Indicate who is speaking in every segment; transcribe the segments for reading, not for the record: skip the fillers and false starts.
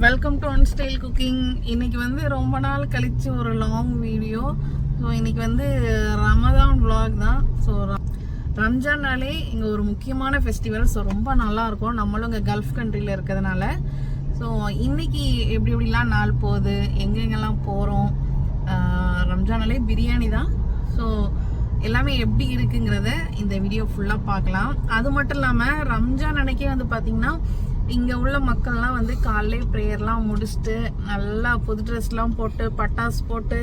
Speaker 1: Welcome to one style cooking. இன்னைக்கு வந்து ரொம்ப நாள் கழிச்சு ஒரு லாங் வீடியோ. ஸோ இன்னைக்கு வந்து ரமதான் vlog தான். ஸோ ரம்ஜான்னாலே இங்கே ஒரு முக்கியமான ஃபெஸ்டிவல். ஸோ ரொம்ப நல்லா இருக்கும், நம்மளும் இங்கே கல்ஃப் கண்ட்ரியில் இருக்கிறதுனால. ஸோ இன்னைக்கு எப்படி எப்படிலாம் நாள் போகுது, எங்கெங்கெல்லாம் போகிறோம், ரம்ஜானாலே பிரியாணி தான். ஸோ எல்லாமே எப்படி இருக்குங்கிறத இந்த வீடியோ ஃபுல்லாக பார்க்கலாம். அது மட்டும் இல்லாமல் ரம்ஜான் அன்னைக்கே வந்து பார்த்திங்கன்னா இங்கே உள்ள மக்கள்லாம் வந்து காலையிலே ப்ரேயர்லாம் முடிச்சுட்டு நல்லா புது ட்ரெஸ்லாம் போட்டு பட்டாசு போட்டு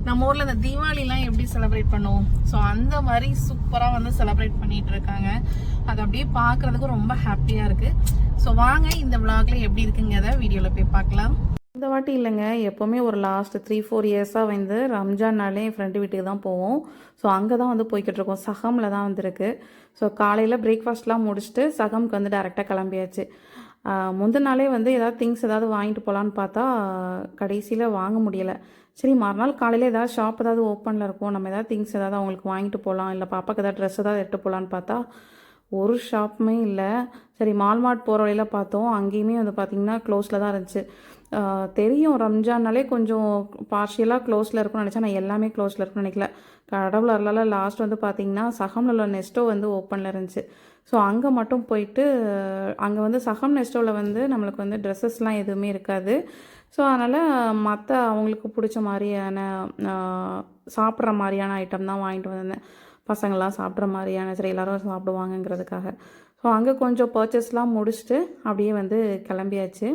Speaker 1: நம்ம ஊரில் இந்த தீபாவளிலாம் எப்படி செலிப்ரேட் பண்ணுவோம், ஸோ அந்த மாதிரி சூப்பராக வந்து செலிப்ரேட் பண்ணிகிட்டு இருக்காங்க. அது அப்படியே பார்க்குறதுக்கு ரொம்ப ஹாப்பியாக இருக்குது. ஸோ வாங்க இந்த விளாக்ல எப்படி இருக்குங்கிறத வீடியோவில் போய் பார்க்கலாம். இந்த வாட்டி இல்லைங்க, எப்போவுமே ஒரு லாஸ்ட் 3-4 இயர்ஸாக வந்து ரம்ஜான்னாலே என் ஃப்ரெண்டு வீட்டுக்கு தான் போவோம். ஸோ அங்கே தான் வந்து போய்கிட்டு இருக்கோம். சகமில் தான் வந்துருக்கு. ஸோ காலையில் பிரேக்ஃபாஸ்ட்லாம் முடிச்சுட்டு சகமுக்கு வந்து டேரெக்டாக கிளம்பியாச்சு. முந்தின நாளே வந்து ஏதாவது திங்ஸ் ஏதாவது வாங்கிட்டு போகலான்னு பார்த்தா கடைசியில் வாங்க முடியலை. சரி மறுநாள் காலையில் ஏதாவது ஷாப் ஏதாவது ஓப்பனில் இருக்கும், நம்ம ஏதாவது திங்ஸ் ஏதாவது அவங்களுக்கு வாங்கிட்டு போகலாம், இல்லை பாப்பாவுக்கு ஏதாவது ட்ரெஸ் ஏதாவது எடுத்து போகலான்னு பார்த்தா ஒரு ஷாப்புமே இல்லை. சரி மால்மார்ட் போகிற வழியில் பார்த்தோம், அங்கேயுமே வந்து பார்த்திங்கன்னா க்ளோஸில் தான் இருந்துச்சு. தெரியும் ரம்ஜான்னாலே கொஞ்சம் பார்ஷியலாக க்ளோஸில் இருக்கும்னு நினச்சா, நான் எல்லாமே க்ளோஸில் இருக்குன்னு நினைக்கல. கடவுள் அருளால் லாஸ்ட் வந்து பார்த்திங்கன்னா சகமில் உள்ள நெஸ்டோ வந்து ஓப்பனில் இருந்துச்சு. ஸோ அங்கே மட்டும் போயிட்டு அங்கே வந்து சகம் நெஸ்டோவில் வந்து நம்மளுக்கு வந்து ட்ரெஸ்ஸஸ்லாம் எதுவுமே இருக்காது. ஸோ அதனால் மற்ற அவங்களுக்கு பிடிச்ச மாதிரியான சாப்பிட்ற மாதிரியான ஐட்டம் தான் வாங்கிட்டு வந்தேன். பசங்கள்லாம் சாப்பிட்ற மாதிரியான, சரி எல்லோரும் சாப்பிடுவாங்கங்கிறதுக்காக. ஸோ அங்கே கொஞ்சம் பர்ச்சேஸ்லாம் முடிச்சுட்டு அப்படியே வந்து கிளம்பியாச்சு.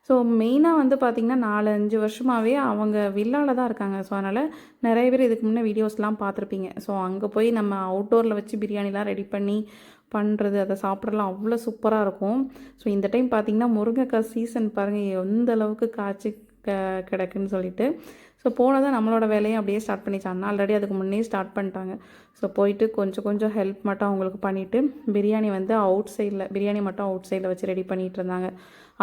Speaker 1: ஸோ மெயினாக வந்து பார்த்திங்கன்னா 4-5 வருஷமாகவே அவங்க வில்லாவில் தான் இருக்காங்க. ஸோ அதனால் நிறைய பேர் இதுக்கு முன்னே வீடியோஸ்லாம் பார்த்துருப்பீங்க. ஸோ அங்கே போய் நம்ம அவுட்டோரில் வச்சு பிரியாணிலாம் ரெடி பண்ணி பண்ணுறது, அதை சாப்பிட்றலாம் அவ்வளோ சூப்பராக இருக்கும். ஸோ இந்த டைம் பார்த்திங்கன்னா முருங்கைக்காய் சீசன் பாருங்கள் எந்த அளவுக்கு காய்ச்சி கிடக்குன்னு சொல்லிட்டு. ஸோ போனதான் நம்மளோட வேலையும் அப்படியே ஸ்டார்ட் பண்ணிச்சாங்க. ஆல்ரெடி அதுக்கு முன்னே ஸ்டார்ட் பண்ணிட்டாங்க. ஸோ போயிட்டு கொஞ்சம் ஹெல்ப் மட்டும் அவங்களுக்கு பண்ணிவிட்டு பிரியாணி வந்து பிரியாணி மட்டும் அவுட் சைடில் வச்சு ரெடி பண்ணிகிட்டு இருந்தாங்க.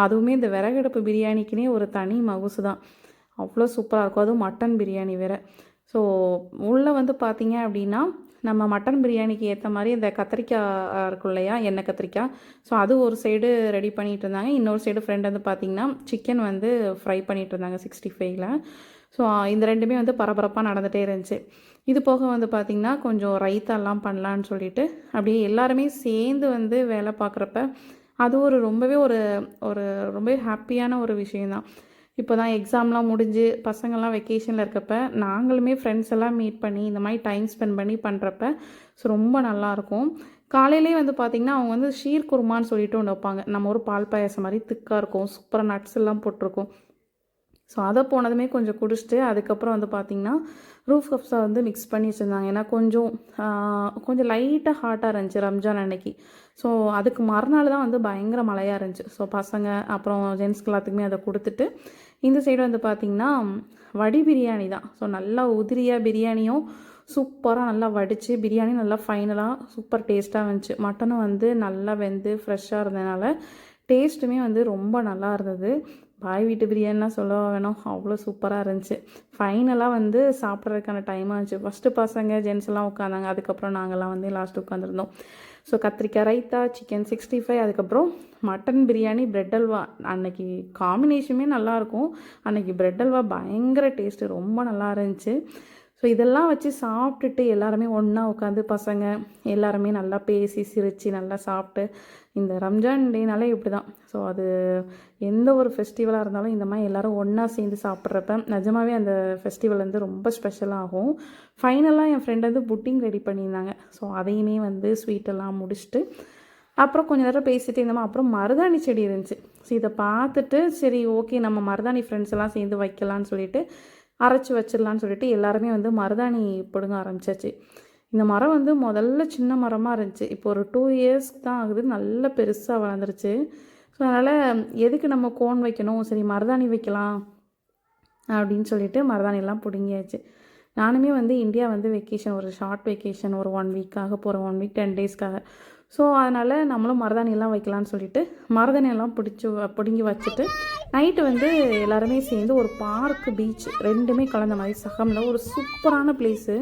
Speaker 1: அதுவுமே இந்த விறகடுப்பு பிரியாணிக்குனே ஒரு தனி மகுசு தான், அவ்வளோ சூப்பராக இருக்கும். அதுவும் மட்டன் பிரியாணி வேறு. ஸோ உள்ளே வந்து பார்த்திங்க அப்படின்னா நம்ம மட்டன் பிரியாணிக்கு ஏற்ற மாதிரி இந்த கத்திரிக்காய் இருக்கும் இல்லையா, எண்ணெய் கத்திரிக்காய். ஸோ அது ஒரு சைடு ரெடி பண்ணிகிட்டு இருந்தாங்க. இன்னொரு சைடு ஃப்ரெண்ட் வந்து பார்த்திங்கன்னா சிக்கன் வந்து ஃப்ரை பண்ணிகிட்டு இருந்தாங்க 65ல். ஸோ இந்த ரெண்டுமே வந்து பரபரப்பாக நடந்துகிட்டே இருந்துச்சு. இது போக வந்து பார்த்திங்கன்னா கொஞ்சம் ரைத்தாலாம் பண்ணலான்னு சொல்லிட்டு அப்படியே எல்லாருமே சேர்ந்து வந்து வேலை பார்க்குறப்ப அது ரொம்பவே ரொம்பவே ஹாப்பியான ஒரு விஷயந்தான். இப்போ தான் எக்ஸாம்லாம் முடிஞ்சு பசங்கள்லாம் வெக்கேஷனில் இருக்கப்ப நாங்களுமே ஃப்ரெண்ட்ஸ் எல்லாம் மீட் பண்ணி இந்த மாதிரி டைம் ஸ்பெண்ட் பண்ணி பண்ணுறப்ப ஸோ ரொம்ப நல்லாயிருக்கும். காலையிலே வந்து பார்த்திங்கன்னா அவங்க வந்து ஷீர் குருமான்னு சொல்லிட்டு ஒன்று வைப்பாங்க. நம்ம ஒரு பால் பாயாசம் மாதிரி திக்காக இருக்கும், சூப்பராக நட்ஸ் எல்லாம் போட்டிருக்கும். ஸோ அதை போனதுமே கொஞ்சம் குடிச்சிட்டு அதுக்கப்புறம் வந்து பார்த்திங்கன்னா ரூஃப் கப்ஸை வந்து மிக்ஸ் பண்ணி வச்சுருந்தாங்க. ஏன்னா கொஞ்சம் லைட்டாக ஹாட்டாக இருந்துச்சு ரம்ஜான் அன்னைக்கு. ஸோ அதுக்கு மறுநாள் தான் வந்து பயங்கர மழையாக இருந்துச்சு. ஸோ பசங்க அப்புறம் ஜென்ஸ்க்கு எல்லாத்துக்குமே அதை கொடுத்துட்டு இந்த சைடு வந்து பார்த்திங்கன்னா வடி பிரியாணி தான். ஸோ நல்லா உதிரியாக பிரியாணியும் சூப்பராக நல்லா வடித்து பிரியாணி நல்லா ஃபைனலாக சூப்பர் டேஸ்ட்டாக இருந்துச்சு. மட்டனும் வந்து நல்லா வெந்து ஃப்ரெஷ்ஷாக இருந்ததுனால டேஸ்ட்டுமே வந்து ரொம்ப நல்லா இருந்தது. பாய் வீட்டு பிரியாணிலாம் சொல்ல வேணும், அவ்வளோ சூப்பராக இருந்துச்சு. ஃபைனலாக வந்து சாப்பிட்றதுக்கான டைமாக இருந்துச்சு. ஃபஸ்ட்டு பசங்க ஜென்ஸ் எல்லாம் உட்காந்தாங்க, அதுக்கப்புறம் நாங்கள்லாம் வந்து லாஸ்ட்டு உட்காந்துருந்தோம். ஸோ கத்திரிக்காய் ரைத்தா, சிக்கன் 65, அதுக்கப்புறம் மட்டன் பிரியாணி, பிரெட் அல்வா. அன்னைக்கு காம்பினேஷனுமே நல்லாயிருக்கும். அன்றைக்கி பிரெட் அல்வா பயங்கர டேஸ்ட்டு, ரொம்ப நல்லா இருந்துச்சு. ஸோ இதெல்லாம் வச்சு சாப்பிட்டுட்டு எல்லாருமே ஒன்றா உட்காந்து பசங்க எல்லாருமே நல்லா பேசி சிரித்து நல்லா சாப்பிட்டு, இந்த ரம்ஜான் டேனாலே இப்படி தான். ஸோ அது எந்த ஒரு ஃபெஸ்டிவலாக இருந்தாலும் இந்த மாதிரி எல்லோரும் ஒன்றா சேர்ந்து சாப்பிட்றப்ப நிஜமாகவே அந்த ஃபெஸ்டிவல் வந்து ரொம்ப ஸ்பெஷலாகும். ஃபைனலாக என் ஃப்ரெண்ட் வந்து புட்டிங் ரெடி பண்ணியிருந்தாங்க. ஸோ அதையுமே வந்து ஸ்வீட்டெல்லாம் முடிச்சுட்டு அப்புறம் கொஞ்சம் நேரம் பேசிகிட்டு இருந்தோமா. அப்புறம் மருதாணி செடி இருந்துச்சு. ஸோ இதை பார்த்துட்டு சரி ஓகே நம்ம மருதாணி ஃப்ரெண்ட்ஸ் எல்லாம் சேர்ந்து வைக்கலான்னு சொல்லிட்டு அரைச்சி வச்சிடலான்னு சொல்லிட்டு எல்லாருமே வந்து மருதாணி பிடுங்க ஆரம்பிச்சாச்சு. இந்த மரம் வந்து முதல்ல சின்ன மரமாக இருந்துச்சு, இப்போ ஒரு 2 இயர்ஸ் தான் ஆகுது, நல்ல பெருசாக வளர்ந்துருச்சு. ஸோ அதனால் எதுக்கு நம்ம கோன் வைக்கணும், சரி மருதாணி வைக்கலாம் அப்படின்னு சொல்லிட்டு மருதாணிலாம் பிடுங்கியாச்சு. நானுமே வந்து இந்தியா வந்து வெக்கேஷன், ஒரு ஷார்ட் வெக்கேஷன், ஒரு 1 வீக்காக போகிறேன், 1 வீக் 10 டேஸ்க்காக. ஸோ அதனால் நம்மளும் மருதாணியெல்லாம் வைக்கலான்னு சொல்லிட்டு மருதாணியெல்லாம் பிடுங்கி வச்சுட்டு நைட்டு வந்து எல்லாருமே சேர்ந்து ஒரு பார்க்கு, பீச் ரெண்டுமே கலந்த மாதிரி சகமில் ஒரு சூப்பரான பிளேஸு.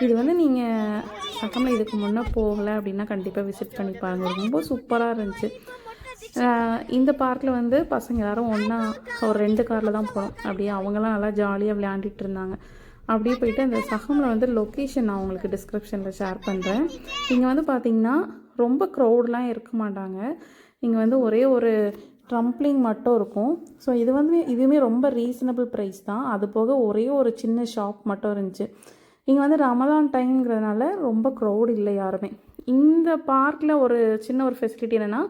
Speaker 1: இது வந்து நீங்கள் சகமில் இதுக்கு முன்னே போகலை அப்படின்னா கண்டிப்பாக விசிட் பண்ணி பாருங்கள், ரொம்ப சூப்பராக இருந்துச்சு.
Speaker 2: இந்த பார்க்கில் வந்து பசங்க எல்லோரும் ஒன்றா ஒரு 2 காரில் தான் போனோம். அப்படியே அவங்களாம் நல்லா ஜாலியாக விளையாண்டுட்டு இருந்தாங்க. அப்படியே போயிட்டு அந்த சகமில் வந்து லொக்கேஷன் நான் உங்களுக்கு டிஸ்கிரிப்ஷனில் ஷேர் பண்ணுறேன். இங்கே வந்து பார்த்திங்கன்னா ரொம்ப க்ரௌட்லாம் இருக்க மாட்டாங்க. இங்கே வந்து ஒரே ஒரு ட்ரம்ப்ளிங் மட்டும் இருக்கும். ஸோ இது வந்து இதுவுமே ரொம்ப ரீசனபிள் ப்ரைஸ் தான். அது போக ஒரே ஒரு சின்ன ஷாப் மட்டும் இருந்துச்சு. இங்கே வந்து ரமலான் டைம்ங்கிறதுனால ரொம்ப க்ரௌட் இல்லை யாருமே. இந்த பார்க்கில் ஒரு சின்ன ஒரு ஃபெசிலிட்டி என்னென்னா,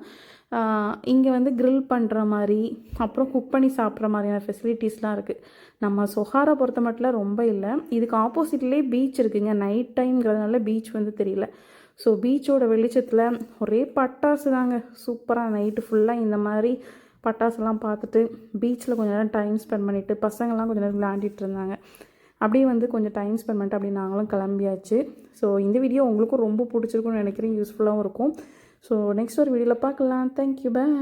Speaker 2: இங்கே வந்து க்ரில் பண்ணுற மாதிரி அப்புறம் குக் பண்ணி சாப்பிட்ற மாதிரியான ஃபெசிலிட்டிஸ்லாம் இருக்குது. நம்ம சொஹாரை பொறுத்த மட்டும் ரொம்ப இல்லை. இதுக்கு ஆப்போசிட்லேயே பீச் இருக்குங்க. நைட் டைம்ங்கிறதுனால பீச் வந்து தெரியல. ஸோ பீச்சோட வெளிச்சத்தில் ஒரே பட்டாசு தாங்க. சூப்பராக நைட்டு ஃபுல்லாக இந்த மாதிரி பட்டாசுலாம் பார்த்துட்டு பீச்சில் கொஞ்சம் நேரம் டைம் ஸ்பெண்ட் பண்ணிவிட்டு பசங்கள்லாம் கொஞ்சம் நேரம் விளையாண்டிட்டு இருந்தாங்க. அப்படியே வந்து கொஞ்சம் டைம் ஸ்பெண்ட் பண்ணிட்டு அப்படி நாங்களும் கிளம்பியாச்சு. ஸோ இந்த வீடியோ உங்களுக்கும் ரொம்ப பிடிச்சிருக்குன்னு நினைக்கிறேன். யூஸ்ஃபுல்லாகவும் இருக்கும். ஸோ நெக்ஸ்ட் ஒரு வீடியோவில் பார்க்கலாம். Thank you, by.